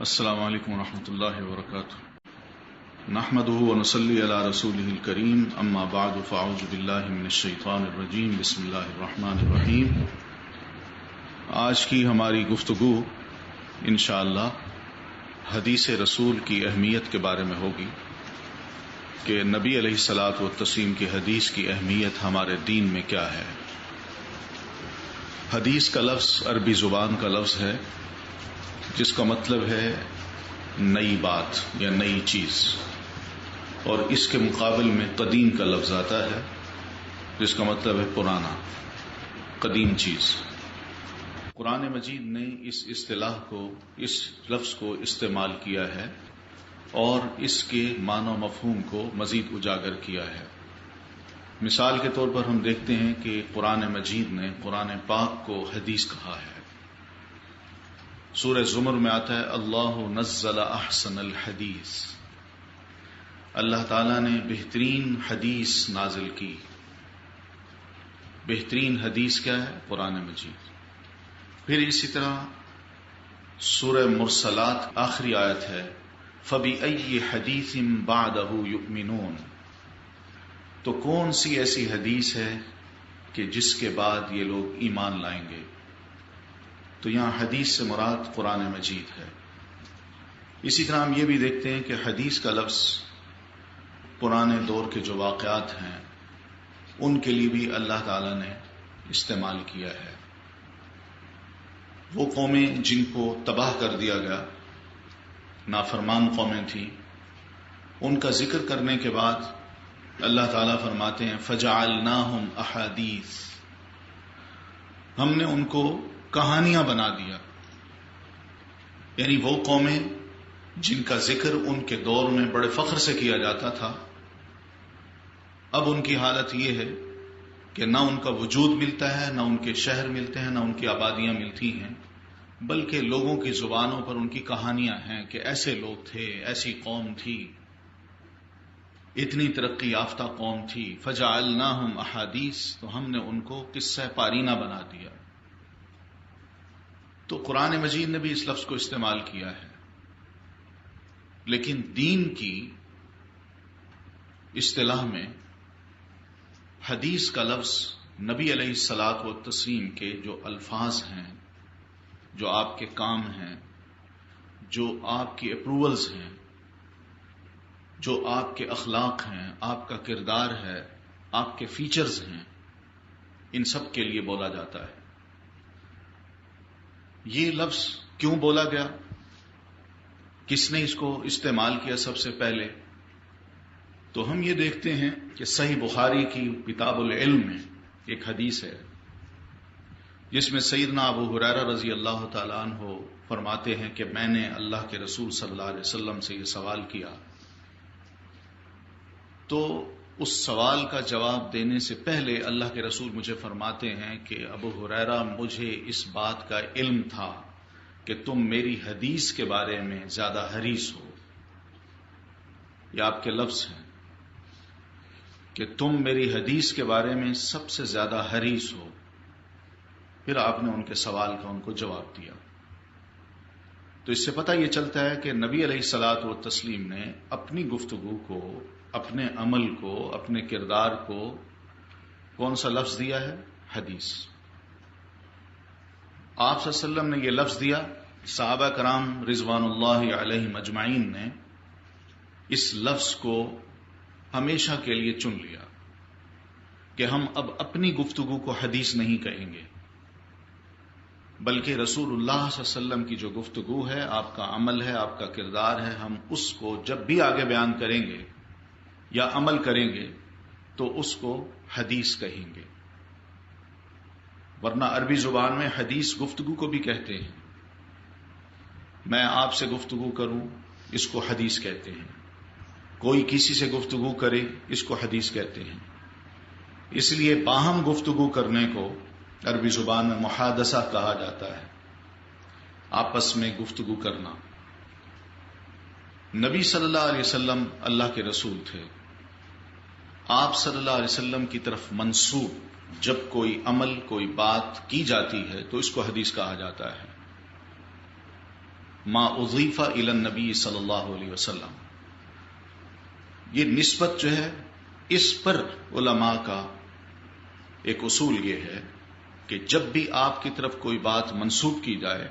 السلام علیکم ورحمۃ اللہ وبرکاتہ نحمده ونصلی علی رسوله الکریم اما بعد فاعوذ باللہ من الشیطان الرجیم بسم اللہ الرحمن الرحیم۔ آج کی ہماری گفتگو انشاءاللہ حدیث رسول کی اہمیت کے بارے میں ہوگی کہ نبی علیہ الصلاۃ والتسلیم کی حدیث کی اہمیت ہمارے دین میں کیا ہے۔ حدیث کا لفظ عربی زبان کا لفظ ہے جس کا مطلب ہے نئی بات یا نئی چیز، اور اس کے مقابل میں قدیم کا لفظ آتا ہے جس کا مطلب ہے پرانا، قدیم چیز۔ قرآن مجید نے اس اصطلاح کو، اس لفظ کو استعمال کیا ہے اور اس کے معنی و مفہوم کو مزید اجاگر کیا ہے۔ مثال کے طور پر ہم دیکھتے ہیں کہ قرآن مجید نے قرآن پاک کو حدیث کہا ہے۔ سورہ زمر میں آتا ہے اللہ نزل احسن الحدیث، اللہ تعالیٰ نے بہترین حدیث نازل کی۔ بہترین حدیث کیا ہے؟ قرآن مجید۔ پھر اسی طرح سورہ مرسلات آخری آیت ہے فَبِأَيِّ حَدِيثٍ بَعْدَهُ يُؤْمِنُونَ، تو کون سی ایسی حدیث ہے کہ جس کے بعد یہ لوگ ایمان لائیں گے؟ تو یہاں حدیث سے مراد قرآن مجید ہے۔ اسی طرح ہم یہ بھی دیکھتے ہیں کہ حدیث کا لفظ پرانے دور کے جو واقعات ہیں ان کے لیے بھی اللہ تعالی نے استعمال کیا ہے۔ وہ قومیں جن کو تباہ کر دیا گیا، نافرمان قومیں تھیں، ان کا ذکر کرنے کے بعد اللہ تعالیٰ فرماتے ہیں فَجَعَلْنَاهُمْ أَحَادِيث، ہم نے ان کو کہانیاں بنا دیا۔ یعنی وہ قومیں جن کا ذکر ان کے دور میں بڑے فخر سے کیا جاتا تھا، اب ان کی حالت یہ ہے کہ نہ ان کا وجود ملتا ہے، نہ ان کے شہر ملتے ہیں، نہ ان کی آبادیاں ملتی ہیں، بلکہ لوگوں کی زبانوں پر ان کی کہانیاں ہیں کہ ایسے لوگ تھے، ایسی قوم تھی، اتنی ترقی یافتہ قوم تھی۔ فَجَعَلْنَاهُمْ أَحَادِيث، تو ہم نے ان کو قصہ پارینہ بنا دیا۔ تو قرآن مجید نے بھی اس لفظ کو استعمال کیا ہے، لیکن دین کی اصطلاح میں حدیث کا لفظ نبی علیہ الصلاۃ والتسلیم کے جو الفاظ ہیں، جو آپ کے کام ہیں، جو آپ کی اپروولز ہیں، جو آپ کے اخلاق ہیں، آپ کا کردار ہے، آپ کے فیچرز ہیں، ان سب کے لیے بولا جاتا ہے۔ یہ لفظ کیوں بولا گیا؟ کس نے اس کو استعمال کیا سب سے پہلے؟ تو ہم یہ دیکھتے ہیں کہ صحیح بخاری کی کتاب العلم میں ایک حدیث ہے جس میں سیدنا ابو ہریرہ رضی اللہ تعالیٰ عنہ فرماتے ہیں کہ میں نے اللہ کے رسول صلی اللہ علیہ وسلم سے یہ سوال کیا، تو اس سوال کا جواب دینے سے پہلے اللہ کے رسول مجھے فرماتے ہیں کہ ابو ہریرہ، مجھے اس بات کا علم تھا کہ تم میری حدیث کے بارے میں زیادہ حریص ہو۔ یہ آپ کے لفظ ہیں کہ تم میری حدیث کے بارے میں سب سے زیادہ حریص ہو۔ پھر آپ نے ان کے سوال کا ان کو جواب دیا۔ تو اس سے پتہ یہ چلتا ہے کہ نبی علیہ الصلاۃ والتسلیم نے اپنی گفتگو کو، اپنے عمل کو، اپنے کردار کو کون سا لفظ دیا ہے؟ حدیث۔ آپ صلی اللہ علیہ وسلم نے یہ لفظ دیا، صحابہ کرام رضوان اللہ علیہم اجمعین نے اس لفظ کو ہمیشہ کے لیے چن لیا کہ ہم اب اپنی گفتگو کو حدیث نہیں کہیں گے، بلکہ رسول اللہ صلی اللہ علیہ وسلم کی جو گفتگو ہے، آپ کا عمل ہے، آپ کا کردار ہے، ہم اس کو جب بھی آگے بیان کریں گے یا عمل کریں گے تو اس کو حدیث کہیں گے۔ ورنہ عربی زبان میں حدیث گفتگو کو بھی کہتے ہیں۔ میں آپ سے گفتگو کروں، اس کو حدیث کہتے ہیں۔ کوئی کسی سے گفتگو کرے، اس کو حدیث کہتے ہیں۔ اس لیے باہم گفتگو کرنے کو عربی زبان میں محادثہ کہا جاتا ہے، آپس میں گفتگو کرنا۔ نبی صلی اللہ علیہ وسلم اللہ کے رسول تھے۔ آپ صلی اللہ علیہ وسلم کی طرف منسوب جب کوئی عمل، کوئی بات کی جاتی ہے تو اس کو حدیث کہا جاتا ہے۔ ما اضیف الی النبی صلی اللہ علیہ وسلم. یہ نسبت جو ہے اس پر علماء کا ایک اصول یہ ہے کہ جب بھی آپ کی طرف کوئی بات منسوب کی جائے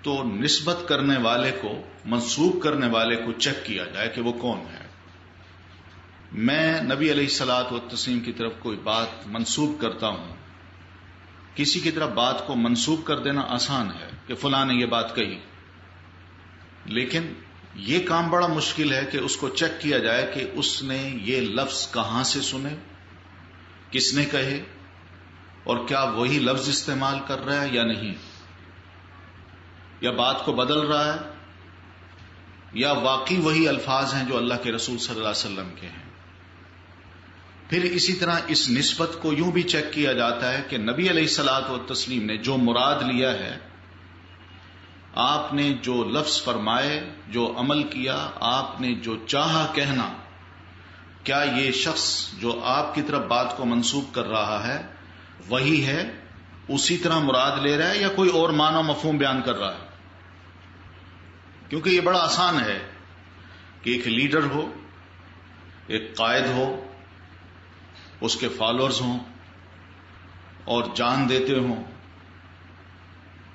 تو نسبت کرنے والے کو، منسوب کرنے والے کو چیک کیا جائے کہ وہ کون ہے. میں نبی علیہ الصلوۃ والتسلیم کی طرف کوئی بات منسوب کرتا ہوں. کسی کی طرف بات کو منسوب کر دینا آسان ہے کہ فلاں نے یہ بات کہی، لیکن یہ کام بڑا مشکل ہے کہ اس کو چیک کیا جائے کہ اس نے یہ لفظ کہاں سے سنے، کس نے کہے، اور کیا وہی لفظ استعمال کر رہا ہے یا نہیں، یا بات کو بدل رہا ہے، یا واقعی وہی الفاظ ہیں جو اللہ کے رسول صلی اللہ علیہ وسلم کے ہیں. پھر اسی طرح اس نسبت کو یوں بھی چیک کیا جاتا ہے کہ نبی علیہ الصلوۃ والتسلیم نے جو مراد لیا ہے، آپ نے جو لفظ فرمائے، جو عمل کیا، آپ نے جو چاہا کہنا، کیا یہ شخص جو آپ کی طرف بات کو منسوب کر رہا ہے وہی ہے، اسی طرح مراد لے رہا ہے، یا کوئی اور معنی و مفہوم بیان کر رہا ہے. کیونکہ یہ بڑا آسان ہے کہ ایک لیڈر ہو، ایک قائد ہو، اس کے فالوورز ہوں اور جان دیتے ہوں،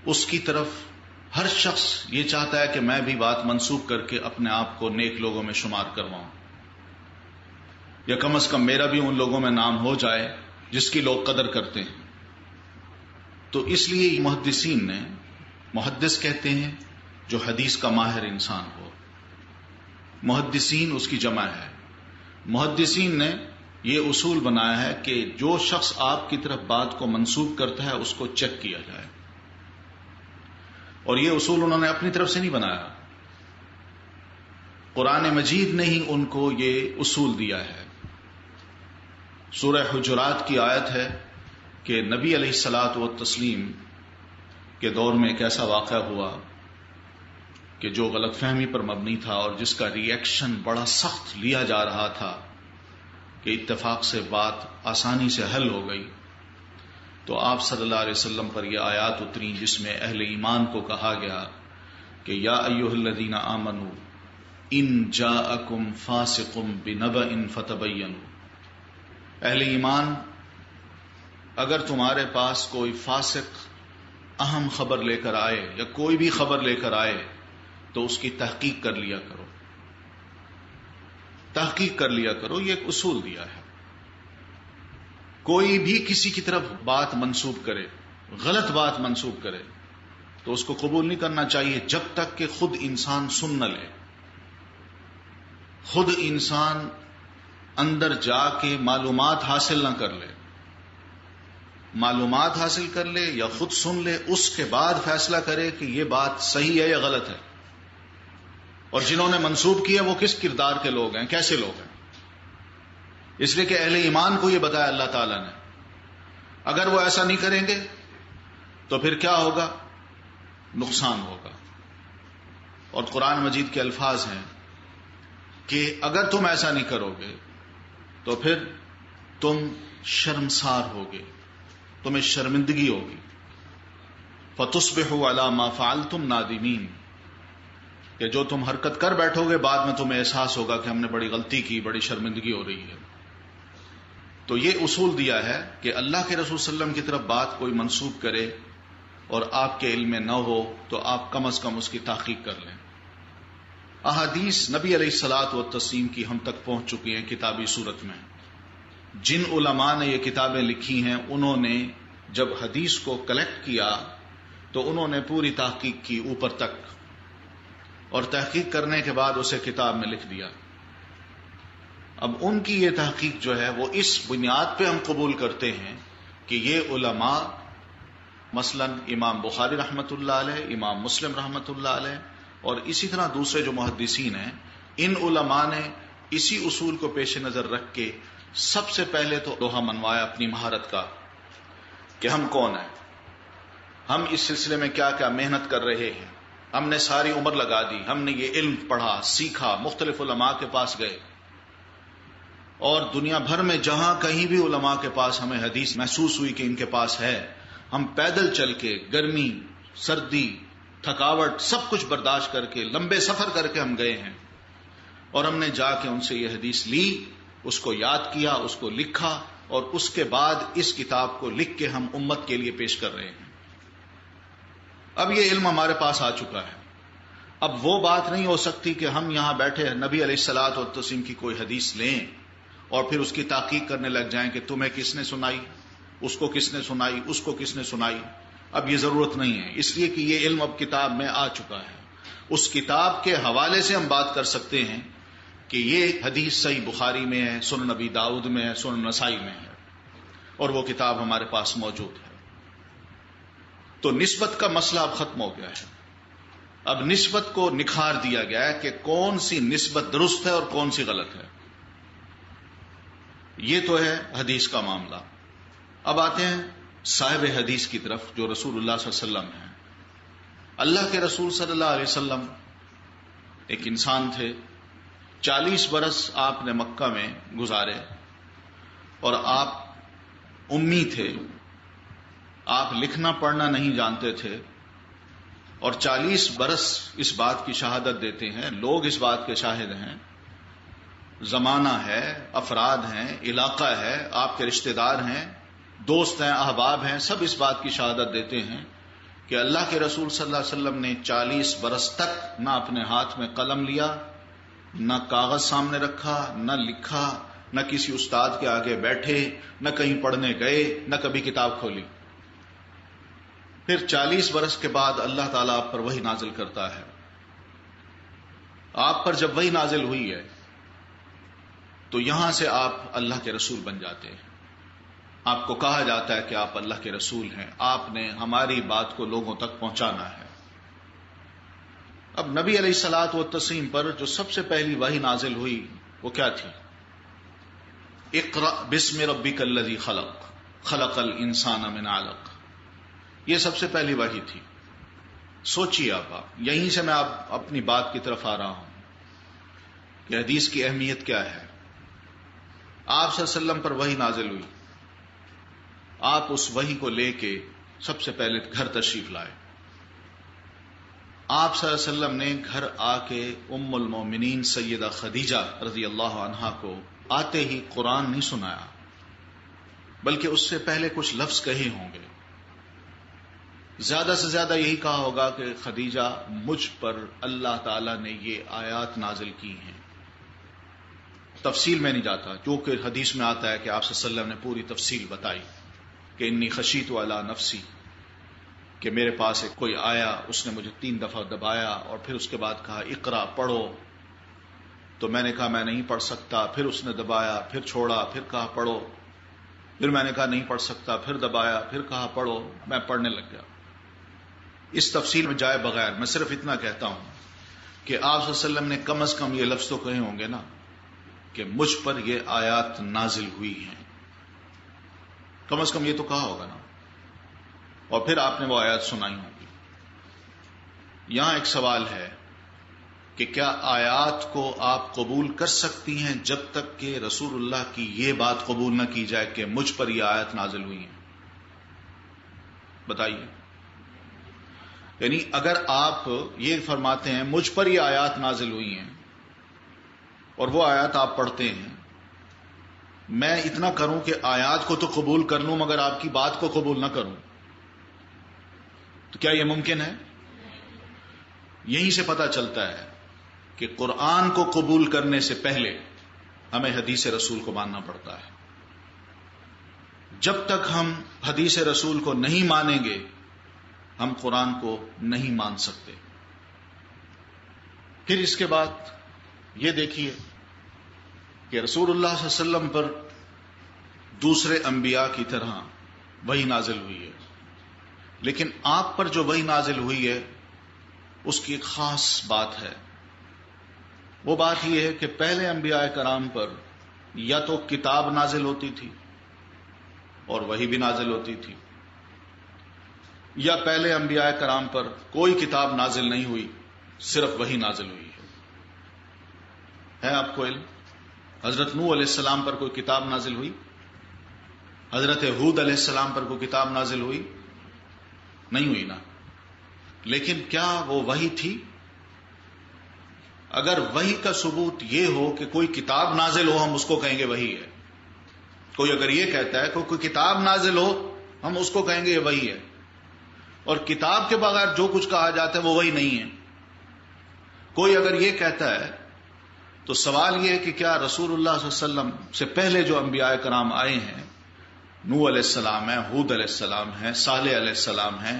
اس کی طرف ہر شخص یہ چاہتا ہے کہ میں بھی بات منسوب کر کے اپنے آپ کو نیک لوگوں میں شمار کرواؤں، یا کم از کم میرا بھی ان لوگوں میں نام ہو جائے جس کی لوگ قدر کرتے ہیں. تو اس لیے محدثین نے، محدث کہتے ہیں جو حدیث کا ماہر انسان ہو، محدثین اس کی جمع ہے. محدثین نے یہ اصول بنایا ہے کہ جو شخص آپ کی طرف بات کو منسوب کرتا ہے اس کو چیک کیا جائے. اور یہ اصول انہوں نے اپنی طرف سے نہیں بنایا، قرآن مجید نے ہی ان کو یہ اصول دیا ہے. سورہ حجرات کی آیت ہے کہ نبی علیہ الصلوۃ والتسلیم کے دور میں ایک ایسا واقعہ ہوا کہ جو غلط فہمی پر مبنی تھا اور جس کا ری ایکشن بڑا سخت لیا جا رہا تھا کہ اتفاق سے بات آسانی سے حل ہو گئی. تو آپ صلی اللہ علیہ وسلم پر یہ آیات اتری جس میں اہل ایمان کو کہا گیا کہ یا ایھا الذین آمنوا ان جاءکم فاسق بنبأ فتبینوا. اہل ایمان، اگر تمہارے پاس کوئی فاسق اہم خبر لے کر آئے یا کوئی بھی خبر لے کر آئے تو اس کی تحقیق کر لیا کرو، تحقیق کر لیا کرو. یہ ایک اصول دیا ہے. کوئی بھی کسی کی طرف بات منسوب کرے، غلط بات منسوب کرے، تو اس کو قبول نہیں کرنا چاہیے جب تک کہ خود انسان سن نہ لے، خود انسان اندر جا کے معلومات حاصل نہ کر لے. معلومات حاصل کر لے یا خود سن لے، اس کے بعد فیصلہ کرے کہ یہ بات صحیح ہے یا غلط ہے، اور جنہوں نے منسوب کیا وہ کس کردار کے لوگ ہیں، کیسے لوگ ہیں. اس لیے کہ اہل ایمان کو یہ بتایا اللہ تعالیٰ نے. اگر وہ ایسا نہیں کریں گے تو پھر کیا ہوگا؟ نقصان ہوگا. اور قرآن مجید کے الفاظ ہیں کہ اگر تم ایسا نہیں کرو گے تو پھر تم شرمسار ہوگے، تمہیں شرمندگی ہوگی. فَتُصْبِحُوا عَلَى مَا فَعَلْتُمْ نَادِمِينَ، کہ جو تم حرکت کر بیٹھو گے بعد میں تمہیں احساس ہوگا کہ ہم نے بڑی غلطی کی، بڑی شرمندگی ہو رہی ہے. تو یہ اصول دیا ہے کہ اللہ کے رسول صلی اللہ علیہ وسلم کی طرف بات کوئی منسوب کرے اور آپ کے علم میں نہ ہو تو آپ کم از کم اس کی تحقیق کر لیں. احادیث نبی علیہ الصلوۃ والتسلیم کی ہم تک پہنچ چکی ہیں کتابی صورت میں. جن علماء نے یہ کتابیں لکھی ہیں انہوں نے جب حدیث کو کلیکٹ کیا تو انہوں نے پوری تحقیق کی اوپر تک، اور تحقیق کرنے کے بعد اسے کتاب میں لکھ دیا. اب ان کی یہ تحقیق جو ہے وہ اس بنیاد پہ ہم قبول کرتے ہیں کہ یہ علماء، مثلا امام بخاری رحمۃ اللہ علیہ، امام مسلم رحمۃ اللہ علیہ، اور اسی طرح دوسرے جو محدثین ہیں، ان علماء نے اسی اصول کو پیش نظر رکھ کے سب سے پہلے تو لوہا منوایا اپنی مہارت کا کہ ہم کون ہیں، ہم اس سلسلے میں کیا کیا محنت کر رہے ہیں. ہم نے ساری عمر لگا دی، ہم نے یہ علم پڑھا، سیکھا، مختلف علماء کے پاس گئے، اور دنیا بھر میں جہاں کہیں بھی علماء کے پاس ہمیں حدیث محسوس ہوئی کہ ان کے پاس ہے، ہم پیدل چل کے گرمی، سردی، تھکاوٹ سب کچھ برداشت کر کے لمبے سفر کر کے ہم گئے ہیں اور ہم نے جا کے ان سے یہ حدیث لی، اس کو یاد کیا، اس کو لکھا اور اس کے بعد اس کتاب کو لکھ کے ہم امت کے لیے پیش کر رہے ہیں۔ اب یہ علم ہمارے پاس آ چکا ہے۔ اب وہ بات نہیں ہو سکتی کہ ہم یہاں بیٹھے نبی علیہ الصلوۃ والتسلیم کی کوئی حدیث لیں اور پھر اس کی تحقیق کرنے لگ جائیں کہ تمہیں کس نے سنائی، اس کو کس نے سنائی، اس کو کس نے سنائی۔ اب یہ ضرورت نہیں ہے، اس لیے کہ یہ علم اب کتاب میں آ چکا ہے۔ اس کتاب کے حوالے سے ہم بات کر سکتے ہیں کہ یہ حدیث صحیح بخاری میں ہے، سنن نبی داؤد میں ہے، سنن نسائی میں ہے، اور وہ کتاب ہمارے پاس موجود ہے۔ تو نسبت کا مسئلہ اب ختم ہو گیا ہے۔ اب نسبت کو نکھار دیا گیا ہے کہ کون سی نسبت درست ہے اور کون سی غلط ہے۔ یہ تو ہے حدیث کا معاملہ۔ اب آتے ہیں صاحب حدیث کی طرف جو رسول اللہ صلی اللہ علیہ وسلم ہیں۔ اللہ کے رسول صلی اللہ علیہ وسلم ایک انسان تھے، 40 برس آپ نے مکہ میں گزارے اور آپ امی تھے، آپ لکھنا پڑھنا نہیں جانتے تھے، اور 40 برس اس بات کی شہادت دیتے ہیں، لوگ اس بات کے شاہد ہیں، زمانہ ہے، افراد ہیں، علاقہ ہے، آپ کے رشتہ دار ہیں، دوست ہیں، احباب ہیں، سب اس بات کی شہادت دیتے ہیں کہ اللہ کے رسول صلی اللہ علیہ وسلم نے 40 برس تک نہ اپنے ہاتھ میں قلم لیا، نہ کاغذ سامنے رکھا، نہ لکھا، نہ کسی استاد کے آگے بیٹھے، نہ کہیں پڑھنے گئے، نہ کبھی کتاب کھولی۔ پھر 40 برس کے بعد اللہ تعالیٰ آپ پر وحی نازل کرتا ہے۔ آپ پر جب وحی نازل ہوئی ہے تو یہاں سے آپ اللہ کے رسول بن جاتے ہیں۔ آپ کو کہا جاتا ہے کہ آپ اللہ کے رسول ہیں، آپ نے ہماری بات کو لوگوں تک پہنچانا ہے۔ اب نبی علیہ الصلوۃ والتسلیم پر جو سب سے پہلی وحی نازل ہوئی وہ کیا تھی؟ اقرأ بسم ربک الذی خلق، خلق الانسان من علق، یہ سب سے پہلی وحی تھی۔ سوچیے آپ یہیں سے میں آپ اپنی بات کی طرف آ رہا ہوں کہ حدیث کی اہمیت کیا ہے۔ آپ صلی اللہ علیہ وسلم پر وحی نازل ہوئی، آپ اس وحی کو لے کے سب سے پہلے گھر تشریف لائے۔ آپ صلی اللہ علیہ وسلم نے گھر آ کے ام المومنین سیدہ خدیجہ رضی اللہ عنہا کو آتے ہی قرآن نہیں سنایا، بلکہ اس سے پہلے کچھ لفظ کہے ہوں گے۔ زیادہ سے زیادہ یہی کہا ہوگا کہ خدیجہ مجھ پر اللہ تعالی نے یہ آیات نازل کی ہیں۔ تفصیل میں نہیں جاتا، جو کہ حدیث میں آتا ہے کہ آپ صلی اللہ علیہ وسلم نے پوری تفصیل بتائی کہ انی خشیت علی نفسی، کہ میرے پاس ایک کوئی آیا، اس نے مجھے 3 دفعہ دبایا اور پھر اس کے بعد کہا اقرا پڑھو، تو میں نے کہا میں نہیں پڑھ سکتا، پھر اس نے دبایا، پھر چھوڑا، پھر کہا پڑھو، پھر میں نے کہا نہیں پڑھ سکتا، پھر دبایا، پھر کہا پڑھو، میں پڑھنے لگ گیا۔ اس تفصیل میں جائے بغیر میں صرف اتنا کہتا ہوں کہ آپ صلی اللہ علیہ وسلم نے کم از کم یہ لفظ تو کہے ہوں گے نا کہ مجھ پر یہ آیات نازل ہوئی ہیں، کم از کم یہ تو کہا ہوگا نا، اور پھر آپ نے وہ آیات سنائی ہوں گی۔ یہاں ایک سوال ہے کہ کیا آیات کو آپ قبول کر سکتی ہیں جب تک کہ رسول اللہ کی یہ بات قبول نہ کی جائے کہ مجھ پر یہ آیات نازل ہوئی ہیں؟ بتائیے۔ یعنی اگر آپ یہ فرماتے ہیں مجھ پر یہ آیات نازل ہوئی ہیں اور وہ آیات آپ پڑھتے ہیں، میں اتنا کروں کہ آیات کو تو قبول کر لوں مگر آپ کی بات کو قبول نہ کروں، تو کیا یہ ممکن ہے؟ یہیں سے پتہ چلتا ہے کہ قرآن کو قبول کرنے سے پہلے ہمیں حدیث رسول کو ماننا پڑتا ہے۔ جب تک ہم حدیث رسول کو نہیں مانیں گے ہم قرآن کو نہیں مان سکتے۔ پھر اس کے بعد یہ دیکھیے کہ رسول اللہ صلی اللہ علیہ وسلم پر دوسرے انبیاء کی طرح وحی نازل ہوئی ہے، لیکن آپ پر جو وحی نازل ہوئی ہے اس کی ایک خاص بات ہے۔ وہ بات یہ ہے کہ پہلے انبیاء کرام پر یا تو کتاب نازل ہوتی تھی اور وحی بھی نازل ہوتی تھی، یا پہلے انبیاء کرام پر کوئی کتاب نازل نہیں ہوئی، صرف وحی نازل ہوئی ہے۔ آپ کو علم حضرت نوح علیہ السلام پر کوئی کتاب نازل ہوئی؟ حضرت ہود علیہ السلام پر کوئی کتاب نازل ہوئی؟ نہیں ہوئی نا۔ لیکن کیا وہ وحی تھی؟ اگر وحی کا ثبوت یہ ہو کہ کوئی کتاب نازل ہو، ہم اس کو کہیں گے وحی ہے. کوئی اگر یہ کہتا ہے کہ کوئی کتاب نازل ہو، ہم اس کو کہیں گے یہ وحی ہے. اور کتاب کے بغیر جو کچھ کہا جاتا ہے وہ وحی نہیں ہے. کوئی اگر یہ کہتا ہے تو سوال یہ ہے کہ کیا رسول اللہ صلی اللہ علیہ وسلم سے پہلے جو انبیاء کرام آئے ہیں، نوح علیہ السلام ہے، ہود علیہ السلام ہے، صالح علیہ السلام ہے،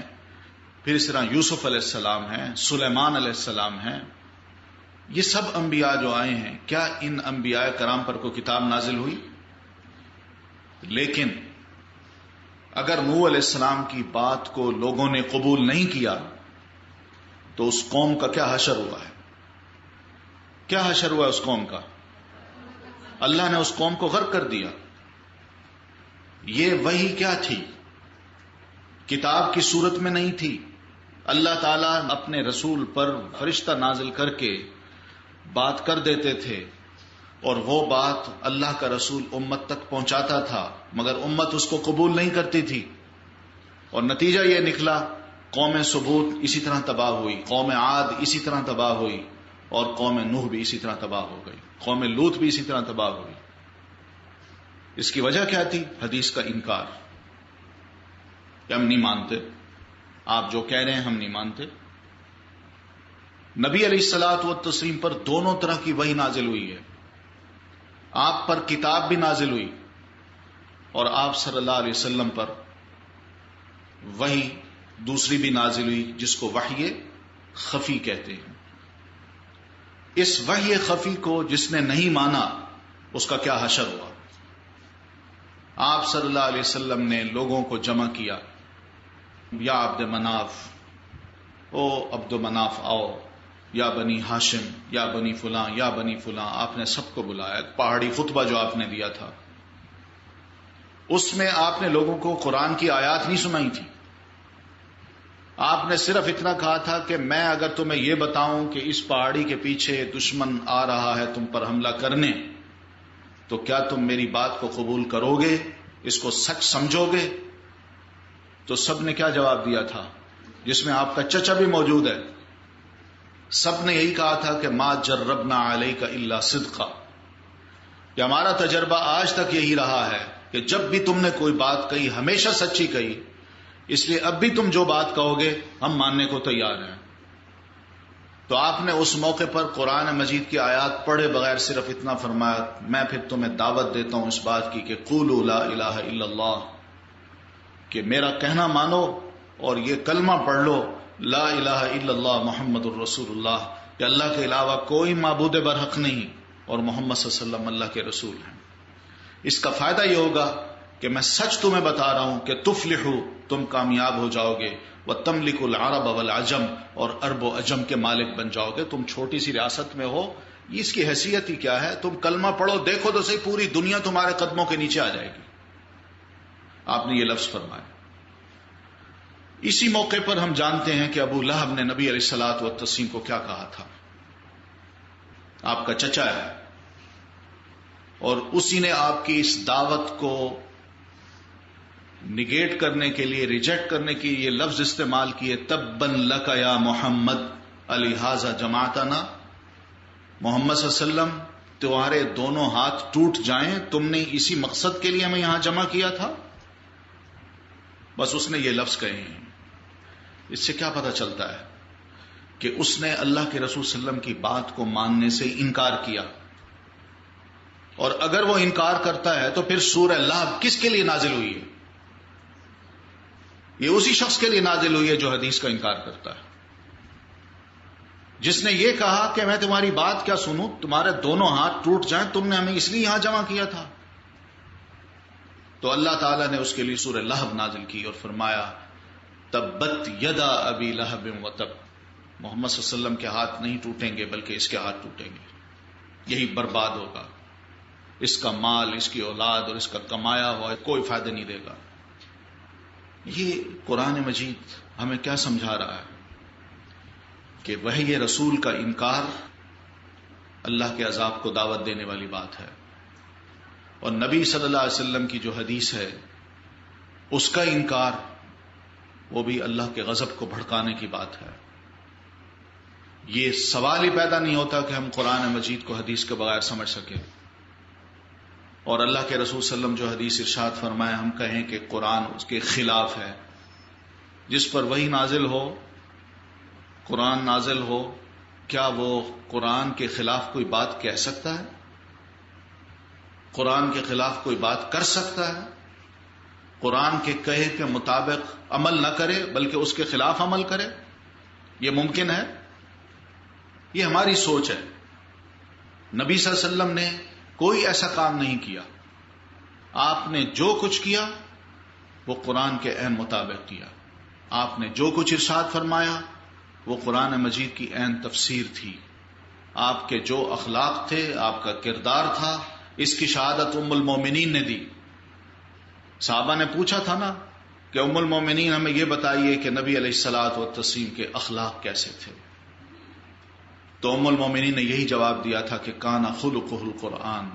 پھر اس طرح یوسف علیہ السلام ہے، سلیمان علیہ السلام ہے، یہ سب انبیاء جو آئے ہیں، کیا ان انبیاء کرام پر کوئی کتاب نازل ہوئی؟ لیکن اگر نوح علیہ السلام کی بات کو لوگوں نے قبول نہیں کیا تو اس قوم کا کیا حشر ہوا ہے؟ کیا حشر ہوا اس قوم کا؟ اللہ نے اس قوم کو غرق کر دیا. یہ وحی کیا تھی؟ کتاب کی صورت میں نہیں تھی. اللہ تعالیٰ اپنے رسول پر فرشتہ نازل کر کے بات کر دیتے تھے، اور وہ بات اللہ کا رسول امت تک پہنچاتا تھا، مگر امت اس کو قبول نہیں کرتی تھی. اور نتیجہ یہ نکلا، قوم ثبوت اسی طرح تباہ ہوئی، قوم عاد اسی طرح تباہ ہوئی، اور قوم نوح بھی اسی طرح تباہ ہو گئی، قوم لوط بھی اسی طرح تباہ ہوئی. اس کی وجہ کیا تھی؟ حدیث کا انکار، کہ ہم نہیں مانتے، آپ جو کہہ رہے ہیں ہم نہیں مانتے. نبی علیہ الصلوۃ والتسلیم پر دونوں طرح کی وحی نازل ہوئی ہے. آپ پر کتاب بھی نازل ہوئی، اور آپ صلی اللہ علیہ وسلم پر وحی دوسری بھی نازل ہوئی، جس کو وحی خفی کہتے ہیں. اس وحی خفی کو جس نے نہیں مانا، اس کا کیا حشر ہوا؟ آپ صلی اللہ علیہ وسلم نے لوگوں کو جمع کیا، یا عبد مناف، او عبد مناف آؤ، یا بنی ہاشم، یا بنی فلاں، یا بنی فلاں. آپ نے سب کو بلایا. پہاڑی خطبہ جو آپ نے دیا تھا، اس میں آپ نے لوگوں کو قرآن کی آیات نہیں سنائی تھی. آپ نے صرف اتنا کہا تھا کہ میں اگر تمہیں یہ بتاؤں کہ اس پہاڑی کے پیچھے دشمن آ رہا ہے تم پر حملہ کرنے، تو کیا تم میری بات کو قبول کرو گے، اس کو سچ سمجھو گے؟ تو سب نے کیا جواب دیا تھا، جس میں آپ کا چچا بھی موجود ہے؟ سب نے یہی کہا تھا کہ ما جربنا علیک الا صدقا، کہ ہمارا تجربہ آج تک یہی رہا ہے کہ جب بھی تم نے کوئی بات کہی ہمیشہ سچی کہی، اس لیے اب بھی تم جو بات کہو گے ہم ماننے کو تیار ہیں. تو آپ نے اس موقع پر قرآن مجید کی آیات پڑھے بغیر صرف اتنا فرمایا، میں پھر تمہیں دعوت دیتا ہوں اس بات کی کہ قولوا لا الہ الا اللہ، کہ میرا کہنا مانو اور یہ کلمہ پڑھ لو، لا الہ الا اللہ محمد الرسول اللہ، کہ اللہ کے علاوہ کوئی معبود برحق نہیں اور محمد صلی اللہ علیہ وسلم اللہ کے رسول ہیں. اس کا فائدہ یہ ہوگا کہ میں سچ تمہیں بتا رہا ہوں کہ تفلحو، تم کامیاب ہو جاؤ گے، وتملک العرب والعجم، اور عرب و عجم کے مالک بن جاؤ گے. تم چھوٹی سی ریاست میں ہو، اس کی حیثیت ہی کیا ہے؟ تم کلمہ پڑھو، دیکھو تو صحیح، پوری دنیا تمہارے قدموں کے نیچے آ جائے گی. آپ نے یہ لفظ فرمایا. اسی موقع پر ہم جانتے ہیں کہ ابو لہب نے نبی علیہ الصلوۃ والتسلیم کو کیا کہا تھا. آپ کا چچا ہے، اور اسی نے آپ کی اس دعوت کو نگیٹ کرنے کے لیے، ریجیکٹ کرنے کی یہ لفظ استعمال کیے، تبا لک یا محمد الہذا جماعتنا. محمد صلی اللہ علیہ وسلم، تمہارے دونوں ہاتھ ٹوٹ جائیں، تم نے اسی مقصد کے لیے ہمیں یہاں جمع کیا تھا. بس اس نے یہ لفظ کہے ہیں. اس سے کیا پتہ چلتا ہے؟ کہ اس نے اللہ کے رسول صلی اللہ علیہ وسلم کی بات کو ماننے سے انکار کیا. اور اگر وہ انکار کرتا ہے تو پھر سورہ لہب کس کے لیے نازل ہوئی ہے؟ یہ اسی شخص کے لیے نازل ہوئی ہے جو حدیث کا انکار کرتا ہے، جس نے یہ کہا کہ میں تمہاری بات کیا سنوں، تمہارے دونوں ہاتھ ٹوٹ جائیں، تم نے ہمیں اس لیے یہاں جمع کیا تھا. تو اللہ تعالیٰ نے اس کے لیے سورہ لہب نازل کی اور فرمایا تبت یدا ابی لہب وتب. محمد صلی اللہ علیہ وسلم کے ہاتھ نہیں ٹوٹیں گے بلکہ اس کے ہاتھ ٹوٹیں گے، یہی برباد ہوگا. اس کا مال، اس کی اولاد اور اس کا کمایا ہوا کوئی فائدہ نہیں دے گا. یہ قرآن مجید ہمیں کیا سمجھا رہا ہے؟ کہ وحی رسول کا انکار اللہ کے عذاب کو دعوت دینے والی بات ہے، اور نبی صلی اللہ علیہ وسلم کی جو حدیث ہے اس کا انکار وہ بھی اللہ کے غضب کو بھڑکانے کی بات ہے. یہ سوال ہی پیدا نہیں ہوتا کہ ہم قرآن مجید کو حدیث کے بغیر سمجھ سکیں، اور اللہ کے رسول صلی اللہ علیہ وسلم جو حدیث ارشاد فرمائے ہم کہیں کہ قرآن اس کے خلاف ہے. جس پر وحی نازل ہو، قرآن نازل ہو، کیا وہ قرآن کے خلاف کوئی بات کہہ سکتا ہے؟ قرآن کے خلاف کوئی بات کر سکتا ہے؟ قرآن کے کہے کے مطابق عمل نہ کرے بلکہ اس کے خلاف عمل کرے؟ یہ ممکن ہے؟ یہ ہماری سوچ ہے. نبی صلی اللہ علیہ وسلم نے کوئی ایسا کام نہیں کیا. آپ نے جو کچھ کیا وہ قرآن کے عین مطابق کیا. آپ نے جو کچھ ارشاد فرمایا وہ قرآن مجید کی عین تفسیر تھی. آپ کے جو اخلاق تھے، آپ کا کردار تھا، اس کی شہادت ام المومنین نے دی. صحابہ نے پوچھا تھا نا کہ ام المومنین ہمیں یہ بتائیے کہ نبی علیہ الصلوۃ والتسلیم کے اخلاق کیسے تھے. تو ام المومنین نے یہی جواب دیا تھا کہ کان خلقہ القرآن.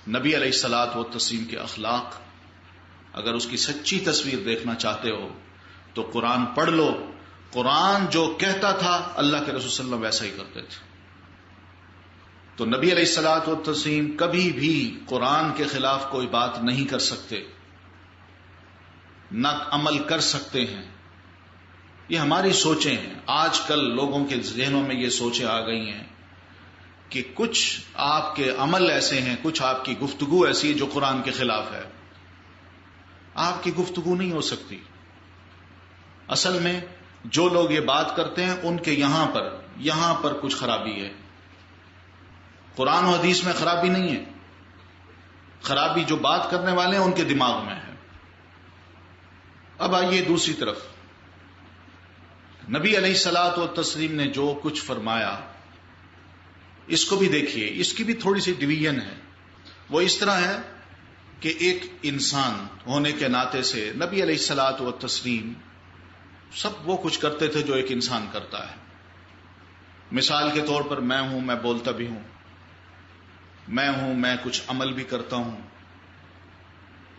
نبی علیہ الصلوۃ والتسلیم کے اخلاق، اگر اس کی سچی تصویر دیکھنا چاہتے ہو تو قرآن پڑھ لو. قرآن جو کہتا تھا اللہ کے رسول صلی اللہ علیہ وسلم ویسا ہی کرتے تھے. تو نبی علیہ الصلوۃ والتسلیم کبھی بھی قرآن کے خلاف کوئی بات نہیں کر سکتے، نہ عمل کر سکتے ہیں. یہ ہماری سوچیں ہیں. آج کل لوگوں کے ذہنوں میں یہ سوچیں آ گئی ہیں کہ کچھ آپ کے عمل ایسے ہیں، کچھ آپ کی گفتگو ایسی ہے جو قرآن کے خلاف ہے. آپ کی گفتگو نہیں ہو سکتی. اصل میں جو لوگ یہ بات کرتے ہیں ان کے یہاں پر کچھ خرابی ہے. قرآن و حدیث میں خرابی نہیں ہے. خرابی جو بات کرنے والے ہیں ان کے دماغ میں ہے. اب آئیے دوسری طرف، نبی علیہ الصلوۃ والتسلیم نے جو کچھ فرمایا اس کو بھی دیکھیے. اس کی بھی تھوڑی سی ڈویژن ہے. وہ اس طرح ہے کہ ایک انسان ہونے کے ناطے سے نبی علیہ الصلوۃ والتسلیم سب وہ کچھ کرتے تھے جو ایک انسان کرتا ہے. مثال کے طور پر میں بولتا بھی ہوں، میں کچھ عمل بھی کرتا ہوں.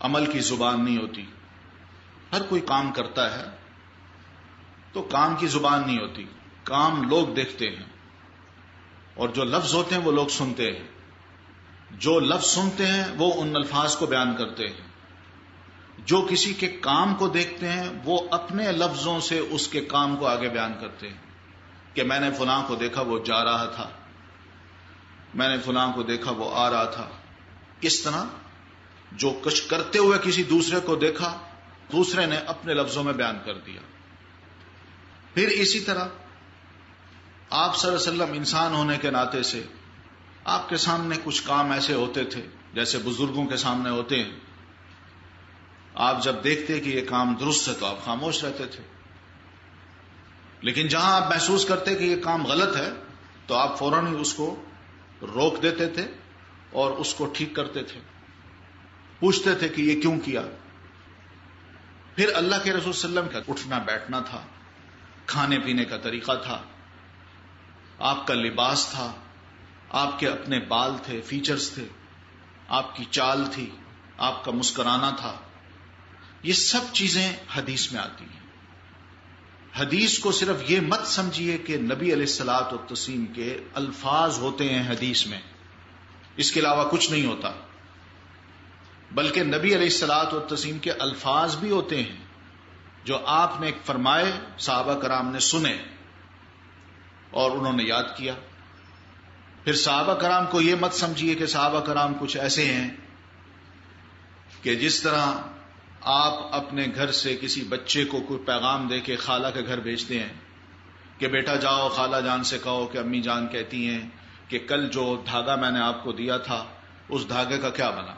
عمل کی زبان نہیں ہوتی. ہر کوئی کام کرتا ہے تو کام کی زبان نہیں ہوتی. کام لوگ دیکھتے ہیں اور جو لفظ ہوتے ہیں وہ لوگ سنتے ہیں. جو لفظ سنتے ہیں وہ ان الفاظ کو بیان کرتے ہیں. جو کسی کے کام کو دیکھتے ہیں وہ اپنے لفظوں سے اس کے کام کو آگے بیان کرتے ہیں کہ میں نے فلاں کو دیکھا وہ جا رہا تھا، میں نے فلاں کو دیکھا وہ آ رہا تھا. اس طرح جو کچھ کرتے ہوئے کسی دوسرے کو دیکھا دوسرے نے اپنے لفظوں میں بیان کر دیا. پھر اسی طرح آپ صلی اللہ علیہ وسلم انسان ہونے کے ناطے سے آپ کے سامنے کچھ کام ایسے ہوتے تھے جیسے بزرگوں کے سامنے ہوتے ہیں. آپ جب دیکھتے کہ یہ کام درست ہے تو آپ خاموش رہتے تھے، لیکن جہاں آپ محسوس کرتے کہ یہ کام غلط ہے تو آپ فوراً ہی اس کو روک دیتے تھے اور اس کو ٹھیک کرتے تھے. پوچھتے تھے کہ یہ کیوں کیا. پھر اللہ کے رسول صلی اللہ علیہ وسلم کا اٹھنا بیٹھنا تھا، کھانے پینے کا طریقہ تھا، آپ کا لباس تھا، آپ کے اپنے بال تھے، فیچرز تھے، آپ کی چال تھی، آپ کا مسکرانا تھا. یہ سب چیزیں حدیث میں آتی ہیں. حدیث کو صرف یہ مت سمجھیے کہ نبی علیہ الصلوۃ والتسلیم کے الفاظ ہوتے ہیں حدیث میں، اس کے علاوہ کچھ نہیں ہوتا. بلکہ نبی علیہ الصلوۃ والتسلیم کے الفاظ بھی ہوتے ہیں جو آپ نے فرمائے، صحابہ کرام نے سنے اور انہوں نے یاد کیا. پھر صحابہ کرام کو یہ مت سمجھیے کہ صحابہ کرام کچھ ایسے ہیں کہ جس طرح آپ اپنے گھر سے کسی بچے کو کوئی پیغام دے کے خالہ کے گھر بھیجتے ہیں کہ بیٹا جاؤ خالہ جان سے کہو کہ امی جان کہتی ہیں کہ کل جو دھاگا میں نے آپ کو دیا تھا اس دھاگے کا کیا بنا.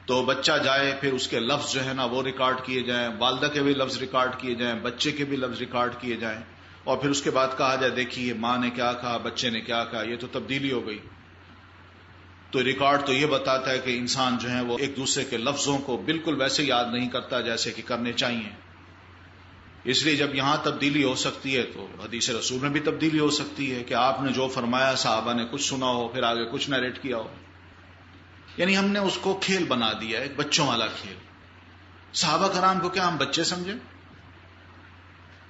تو بچہ جائے، پھر اس کے لفظ جو ہے نا وہ ریکارڈ کیے جائیں، والدہ کے بھی لفظ ریکارڈ کیے جائیں، بچے کے بھی لفظ ریکارڈ کیے جائیں، اور پھر اس کے بعد کہا جائے دیکھیے ماں نے کیا کہا، بچے نے کیا کہا. یہ تو تبدیلی ہو گئی. تو ریکارڈ تو یہ بتاتا ہے کہ انسان جو ہے وہ ایک دوسرے کے لفظوں کو بالکل ویسے یاد نہیں کرتا جیسے کہ کرنے چاہیے. اس لیے جب یہاں تبدیلی ہو سکتی ہے تو حدیث رسول میں بھی تبدیلی ہو سکتی ہے کہ آپ نے جو فرمایا صحابہ نے کچھ سنا ہو پھر آگے کچھ نیریٹ کیا ہو. یعنی ہم نے اس کو کھیل بنا دیا، ایک بچوں والا کھیل. صحابہ کرام کو کیا ہم بچے سمجھیں؟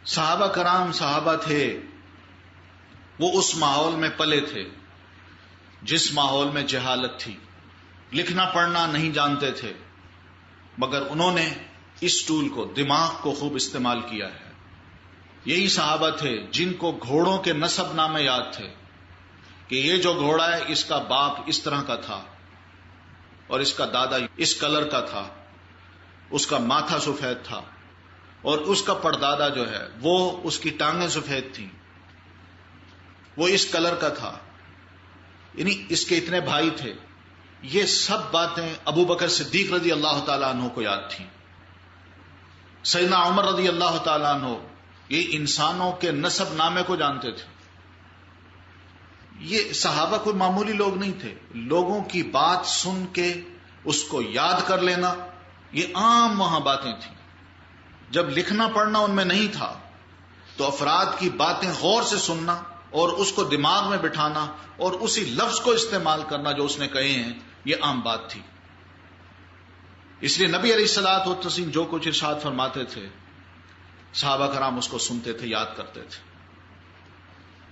صحابہ کرام صحابہ تھے، وہ اس ماحول میں پلے تھے جس ماحول میں جہالت تھی، لکھنا پڑھنا نہیں جانتے تھے، مگر انہوں نے اس ٹول کو، دماغ کو خوب استعمال کیا ہے۔ یہی صحابہ تھے جن کو گھوڑوں کے نسب نامے یاد تھے کہ یہ جو گھوڑا ہے اس کا باپ اس طرح کا تھا اور اس کا دادا اس کلر کا تھا، اس کا ماتھا سفید تھا اور اس کا پردادا جو ہے وہ اس کی ٹانگیں سفید تھیں، وہ اس کلر کا تھا، یعنی اس کے اتنے بھائی تھے۔ یہ سب باتیں ابو بکر صدیق رضی اللہ تعالیٰ عنہ کو یاد تھیں، سیدنا عمر رضی اللہ تعالیٰ عنہ یہ انسانوں کے نسب نامے کو جانتے تھے۔ یہ صحابہ کوئی معمولی لوگ نہیں تھے، لوگوں کی بات سن کے اس کو یاد کر لینا یہ عام وہاں باتیں تھیں۔ جب لکھنا پڑھنا ان میں نہیں تھا تو افراد کی باتیں غور سے سننا اور اس کو دماغ میں بٹھانا اور اسی لفظ کو استعمال کرنا جو اس نے کہے ہیں، یہ عام بات تھی۔ اس لیے نبی علیہ الصلوۃ والتسلیم جو کچھ ارشاد فرماتے تھے صحابہ کرام اس کو سنتے تھے، یاد کرتے تھے۔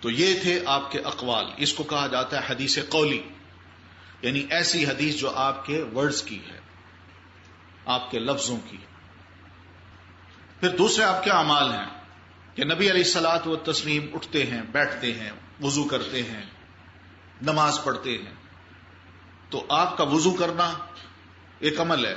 تو یہ تھے آپ کے اقوال، اس کو کہا جاتا ہے حدیث قولی، یعنی ایسی حدیث جو آپ کے ورڈز کی ہے، آپ کے لفظوں کی۔ پھر دوسرے آپ کے اعمال ہیں کہ نبی علیہ الصلوۃ والتسلیم اٹھتے ہیں، بیٹھتے ہیں، وضو کرتے ہیں، نماز پڑھتے ہیں۔ تو آپ کا وضو کرنا ایک عمل ہے۔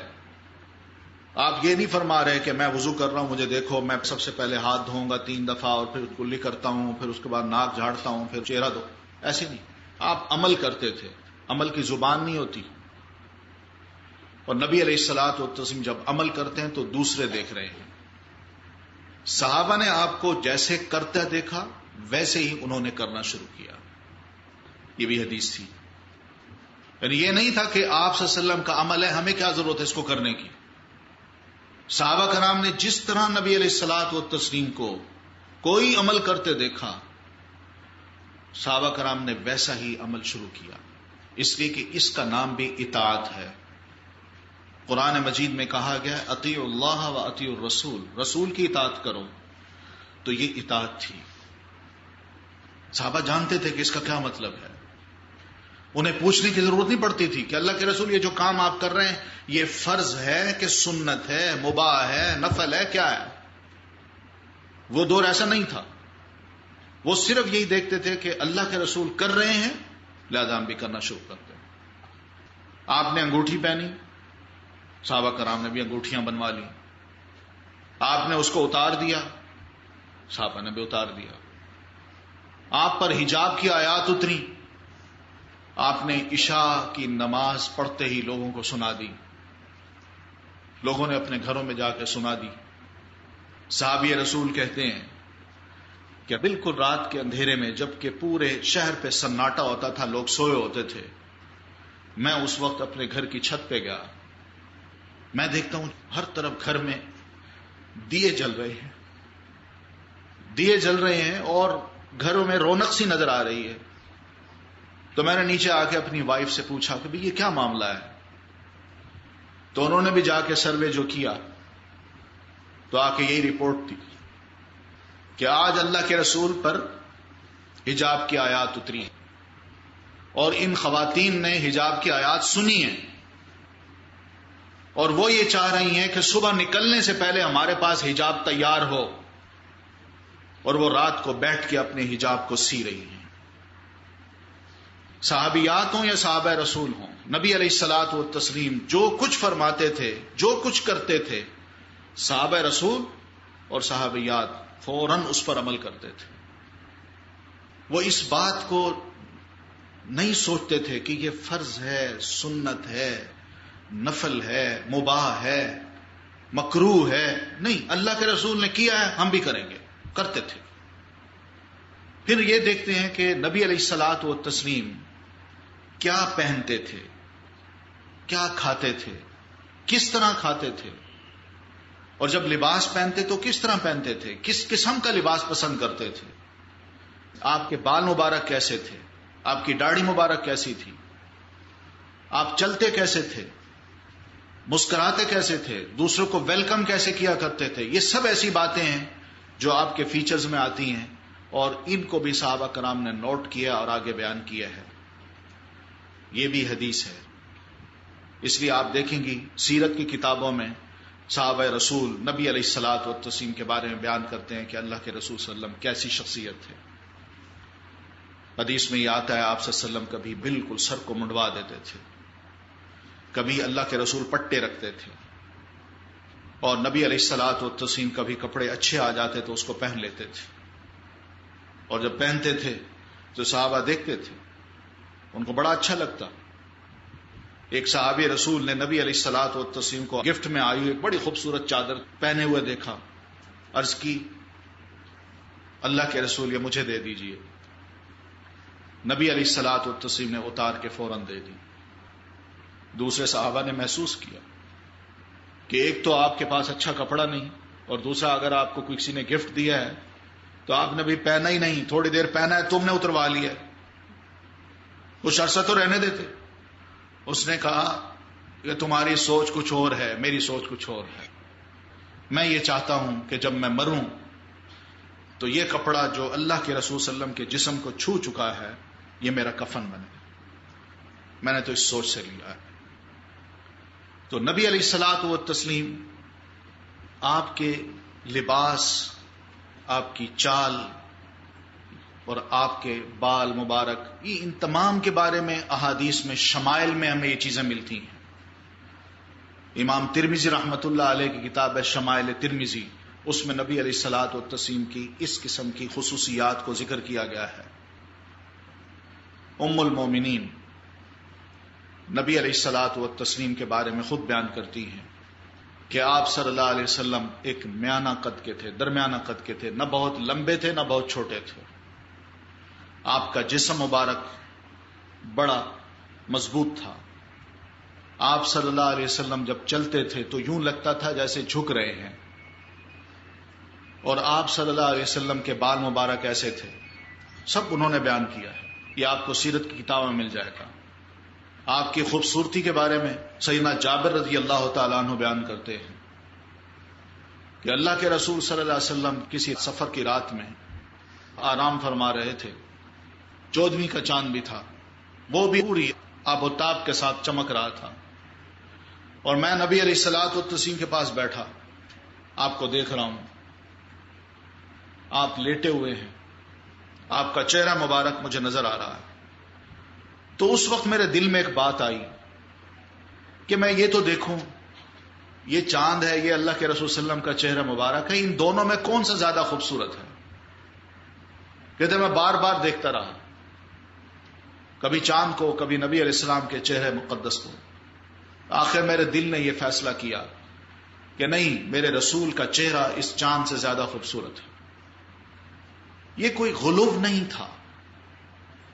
آپ یہ نہیں فرما رہے کہ میں وضو کر رہا ہوں، مجھے دیکھو، میں سب سے پہلے ہاتھ دھوؤں گا 3 دفعہ اور پھر کلی کرتا ہوں، پھر اس کے بعد ناک جھاڑتا ہوں، پھر چہرہ دھو، ایسے نہیں۔ آپ عمل کرتے تھے، عمل کی زبان نہیں ہوتی۔ اور نبی علیہ الصلوۃ والتسلیم جب عمل کرتے ہیں تو دوسرے دیکھ رہے ہیں۔ صحابہ نے آپ کو جیسے کرتے دیکھا ویسے ہی انہوں نے کرنا شروع کیا۔ یہ بھی حدیث تھی، یعنی یہ نہیں تھا کہ آپ صلی اللہ علیہ وسلم کا عمل ہے، ہمیں کیا ضرورت ہے اس کو کرنے کی۔ صحابہ کرام نے جس طرح نبی علیہ الصلوۃ والتسلیم کو کوئی عمل کرتے دیکھا، صحابہ کرام نے ویسا ہی عمل شروع کیا، اس لیے کہ اس کا نام بھی اطاعت ہے۔ قرآن مجید میں کہا گیا اطیعوا اللہ و اطیعوا الرسول، رسول کی اطاعت کرو، تو یہ اطاعت تھی۔ صحابہ جانتے تھے کہ اس کا کیا مطلب ہے، انہیں پوچھنے کی ضرورت نہیں پڑتی تھی کہ اللہ کے رسول یہ جو کام آپ کر رہے ہیں یہ فرض ہے کہ سنت ہے، مباح ہے، نفل ہے، کیا ہے۔ وہ دور ایسا نہیں تھا، وہ صرف یہی دیکھتے تھے کہ اللہ کے رسول کر رہے ہیں لہذا ہم بھی کرنا شروع کرتے ہیں۔ آپ نے انگوٹھی پہنی، صحابہ کرام نے بھی انگوٹھیاں بنوا لی۔ آپ نے اس کو اتار دیا، صحابہ نے بھی اتار دیا۔ آپ پر حجاب کی آیات اتری، آپ نے عشاء کی نماز پڑھتے ہی لوگوں کو سنا دی، لوگوں نے اپنے گھروں میں جا کے سنا دی۔ صحابی رسول کہتے ہیں کہ بالکل رات کے اندھیرے میں جبکہ پورے شہر پہ سناٹا ہوتا تھا، لوگ سوئے ہوتے تھے، میں اس وقت اپنے گھر کی چھت پہ گیا، میں دیکھتا ہوں ہر طرف گھر میں دیے جل رہے ہیں، دیے جل رہے ہیں اور گھروں میں رونق سی نظر آ رہی ہے۔ تو میں نے نیچے آ کے اپنی وائف سے پوچھا کہ بھئی یہ کیا معاملہ ہے، تو انہوں نے بھی جا کے سروے جو کیا تو آ کے یہی رپورٹ تھی کہ آج اللہ کے رسول پر حجاب کی آیات اتری ہیں اور ان خواتین نے حجاب کی آیات سنی ہیں، اور وہ یہ چاہ رہی ہیں کہ صبح نکلنے سے پہلے ہمارے پاس حجاب تیار ہو، اور وہ رات کو بیٹھ کے اپنے حجاب کو سی رہی ہیں۔ صحابیات ہوں یا صحابہ رسول ہوں، نبی علیہ الصلوۃ والتسلیم جو کچھ فرماتے تھے، جو کچھ کرتے تھے، صحابہ رسول اور صحابیات فوراً اس پر عمل کرتے تھے۔ وہ اس بات کو نہیں سوچتے تھے کہ یہ فرض ہے، سنت ہے، نفل ہے، مباح ہے، مکروہ ہے، نہیں، اللہ کے رسول نے کیا ہے ہم بھی کریں گے، کرتے تھے۔ پھر یہ دیکھتے ہیں کہ نبی علیہ الصلوۃ والتسلیم کیا پہنتے تھے، کیا کھاتے تھے، کس طرح کھاتے تھے، اور جب لباس پہنتے تو کس طرح پہنتے تھے، کس قسم کا لباس پسند کرتے تھے، آپ کے بال مبارک کیسے تھے، آپ کی داڑھی مبارک کیسی تھی، آپ چلتے کیسے تھے، مسکراتے کیسے تھے، دوسروں کو ویلکم کیسے کیا کرتے تھے۔ یہ سب ایسی باتیں ہیں جو آپ کے فیچرز میں آتی ہیں، اور ان کو بھی صحابہ کرام نے نوٹ کیا اور آگے بیان کیا ہے. یہ بھی حدیث ہے. اس لیے آپ دیکھیں گی سیرت کی کتابوں میں صحابہ رسول نبی علیہ الصلوۃ والتسلیم کے بارے میں بیان کرتے ہیں کہ اللہ کے رسول صلی اللہ علیہ وسلم کیسی شخصیت ہے. حدیث میں یہ آتا ہے آپ صلی اللہ علیہ وسلم کبھی بالکل سر کو منڈوا دیتے تھے، کبھی اللہ کے رسول پٹے رکھتے تھے، اور نبی علیہ الصلوۃ والتسلیم کبھی کپڑے اچھے آ جاتے تو اس کو پہن لیتے تھے، اور جب پہنتے تھے تو صحابہ دیکھتے تھے، ان کو بڑا اچھا لگتا. ایک صحابی رسول نے نبی علیہ الصلوۃ والتسلیم کو گفٹ میں آئی ہوئی ایک بڑی خوبصورت چادر پہنے ہوئے دیکھا، عرض کی اللہ کے رسول یہ مجھے دے دیجئے. نبی علیہ الصلوۃ والتسلیم نے اتار کے فوراً دے دی. دوسرے صحابہ نے محسوس کیا کہ ایک تو آپ کے پاس اچھا کپڑا نہیں، اور دوسرا اگر آپ کو کسی نے گفٹ دیا ہے تو آپ نے بھی پہنا ہی نہیں، تھوڑی دیر پہنا ہے تم نے اتروا لیا، کچھ عرصہ تو رہنے دیتے. اس نے کہا کہ تمہاری سوچ کچھ اور ہے، میری سوچ کچھ اور ہے. میں یہ چاہتا ہوں کہ جب میں مروں تو یہ کپڑا جو اللہ کے رسول صلی اللہ علیہ وسلم کے جسم کو چھو چکا ہے یہ میرا کفن بنے. میں نے تو اس سوچ سے لیا ہے. تو نبی علیہ الصلوۃ والتسلیم آپ کے لباس، آپ کی چال اور آپ کے بال مبارک، یہ ان تمام کے بارے میں احادیث میں شمائل میں ہمیں یہ چیزیں ملتی ہیں. امام ترمذی رحمۃ اللہ علیہ کی کتاب ہے شمائل ترمذی، اس میں نبی علیہ الصلوۃ والتسلیم کی اس قسم کی خصوصیات کو ذکر کیا گیا ہے. ام المومنین نبی علیہ الصلوۃ والتسلیم کے بارے میں خود بیان کرتی ہیں کہ آپ صلی اللہ علیہ وسلم ایک میانہ قد کے تھے، درمیانہ قد کے تھے، نہ بہت لمبے تھے نہ بہت چھوٹے تھے. آپ کا جسم مبارک بڑا مضبوط تھا. آپ صلی اللہ علیہ وسلم جب چلتے تھے تو یوں لگتا تھا جیسے جھک رہے ہیں. اور آپ صلی اللہ علیہ وسلم کے بال مبارک ایسے تھے. سب انہوں نے بیان کیا ہے، یہ آپ کو سیرت کی کتاب میں مل جائے گا. آپ کی خوبصورتی کے بارے میں سیدنا جابر رضی اللہ تعالیٰ عنہ بیان کرتے ہیں کہ اللہ کے رسول صلی اللہ علیہ وسلم کسی سفر کی رات میں آرام فرما رہے تھے. 14ویں کا چاند بھی تھا، وہ بھی پوری آب و تاب کے ساتھ چمک رہا تھا. اور میں نبی علیہ الصلوۃ والتسلیم کے پاس بیٹھا، آپ کو دیکھ رہا ہوں، آپ لیٹے ہوئے ہیں، آپ کا چہرہ مبارک مجھے نظر آ رہا ہے. تو اس وقت میرے دل میں ایک بات آئی کہ میں یہ تو دیکھوں، یہ چاند ہے، یہ اللہ کے رسول صلی اللہ علیہ وسلم کا چہرہ مبارک ہے، ان دونوں میں کون سا زیادہ خوبصورت ہے؟ کہتے میں بار بار دیکھتا رہا، کبھی چاند کو، کبھی نبی علیہ السلام کے چہرے مقدس کو. آخر میرے دل نے یہ فیصلہ کیا کہ نہیں، میرے رسول کا چہرہ اس چاند سے زیادہ خوبصورت ہے. یہ کوئی غلو نہیں تھا،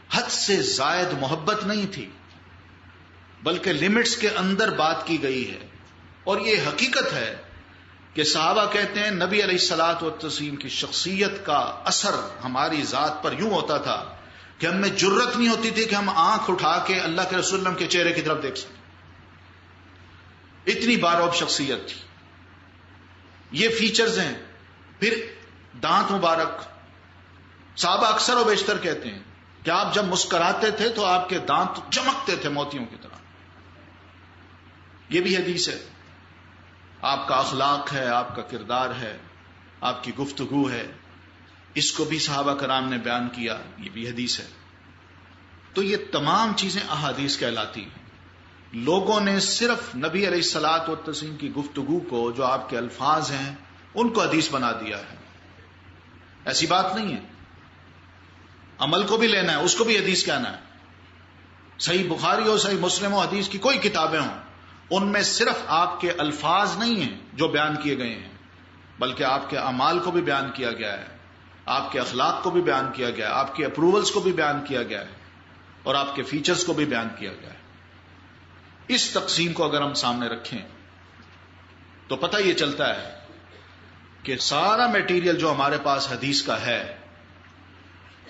حد سے زائد محبت نہیں تھی، بلکہ لمٹس کے اندر بات کی گئی ہے. اور یہ حقیقت ہے کہ صحابہ کہتے ہیں نبی علیہ الصلوۃ والتسلیم کی شخصیت کا اثر ہماری ذات پر یوں ہوتا تھا کہ ہم میں جرت نہیں ہوتی تھی کہ ہم آنکھ اٹھا کے اللہ کے رسول کے چہرے کی طرف دیکھ سکیں. اتنی بارعب شخصیت تھی. یہ فیچرز ہیں. پھر دانت مبارک، صحابہ اکثر و بیشتر کہتے ہیں کہ آپ جب مسکراتے تھے تو آپ کے دانت چمکتے تھے موتیوں کی طرح. یہ بھی حدیث ہے. آپ کا اخلاق ہے، آپ کا کردار ہے، آپ کی گفتگو ہے، اس کو بھی صحابہ کرام نے بیان کیا، یہ بھی حدیث ہے. تو یہ تمام چیزیں احادیث کہلاتی ہیں. لوگوں نے صرف نبی علیہ الصلوۃ والتسلیم کی گفتگو کو، جو آپ کے الفاظ ہیں، ان کو حدیث بنا دیا ہے. ایسی بات نہیں ہے. عمل کو بھی لینا ہے، اس کو بھی حدیث کہنا ہے. صحیح بخاری ہو، صحیح مسلم ہو، حدیث کی کوئی کتابیں ہوں، ان میں صرف آپ کے الفاظ نہیں ہیں جو بیان کیے گئے ہیں، بلکہ آپ کے اعمال کو بھی بیان کیا گیا ہے، آپ کے اخلاق کو بھی بیان کیا گیا ہے، آپ کے اپروولز کو بھی بیان کیا گیا ہے، اور آپ کے فیچرز کو بھی بیان کیا گیا ہے. اس تقسیم کو اگر ہم سامنے رکھیں تو پتہ یہ چلتا ہے کہ سارا میٹیریل جو ہمارے پاس حدیث کا ہے،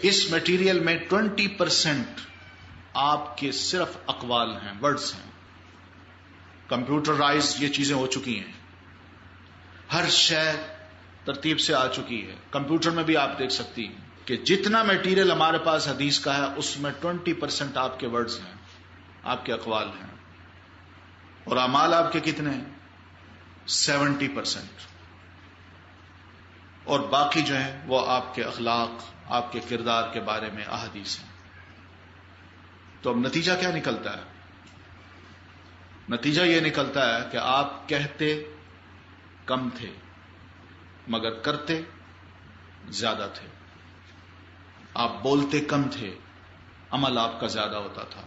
اس میٹیریل میں 20% آپ کے صرف اقوال ہیں، ورڈز ہیں. کمپیوٹرائز یہ چیزیں ہو چکی ہیں. ہر شے ترتیب سے آ چکی ہے. کمپیوٹر میں بھی آپ دیکھ سکتی ہیں کہ جتنا میٹیریل ہمارے پاس حدیث کا ہے اس میں 20% آپ کے ورڈز ہیں، آپ کے اقوال ہیں، اور اعمال آپ کے کتنے ہیں؟ 70%. اور باقی جو ہیں وہ آپ کے اخلاق، آپ کے کردار کے بارے میں احادیث ہیں. تو اب نتیجہ کیا نکلتا ہے؟ نتیجہ یہ نکلتا ہے کہ آپ کہتے کم تھے مگر کرتے زیادہ تھے. آپ بولتے کم تھے، عمل آپ کا زیادہ ہوتا تھا.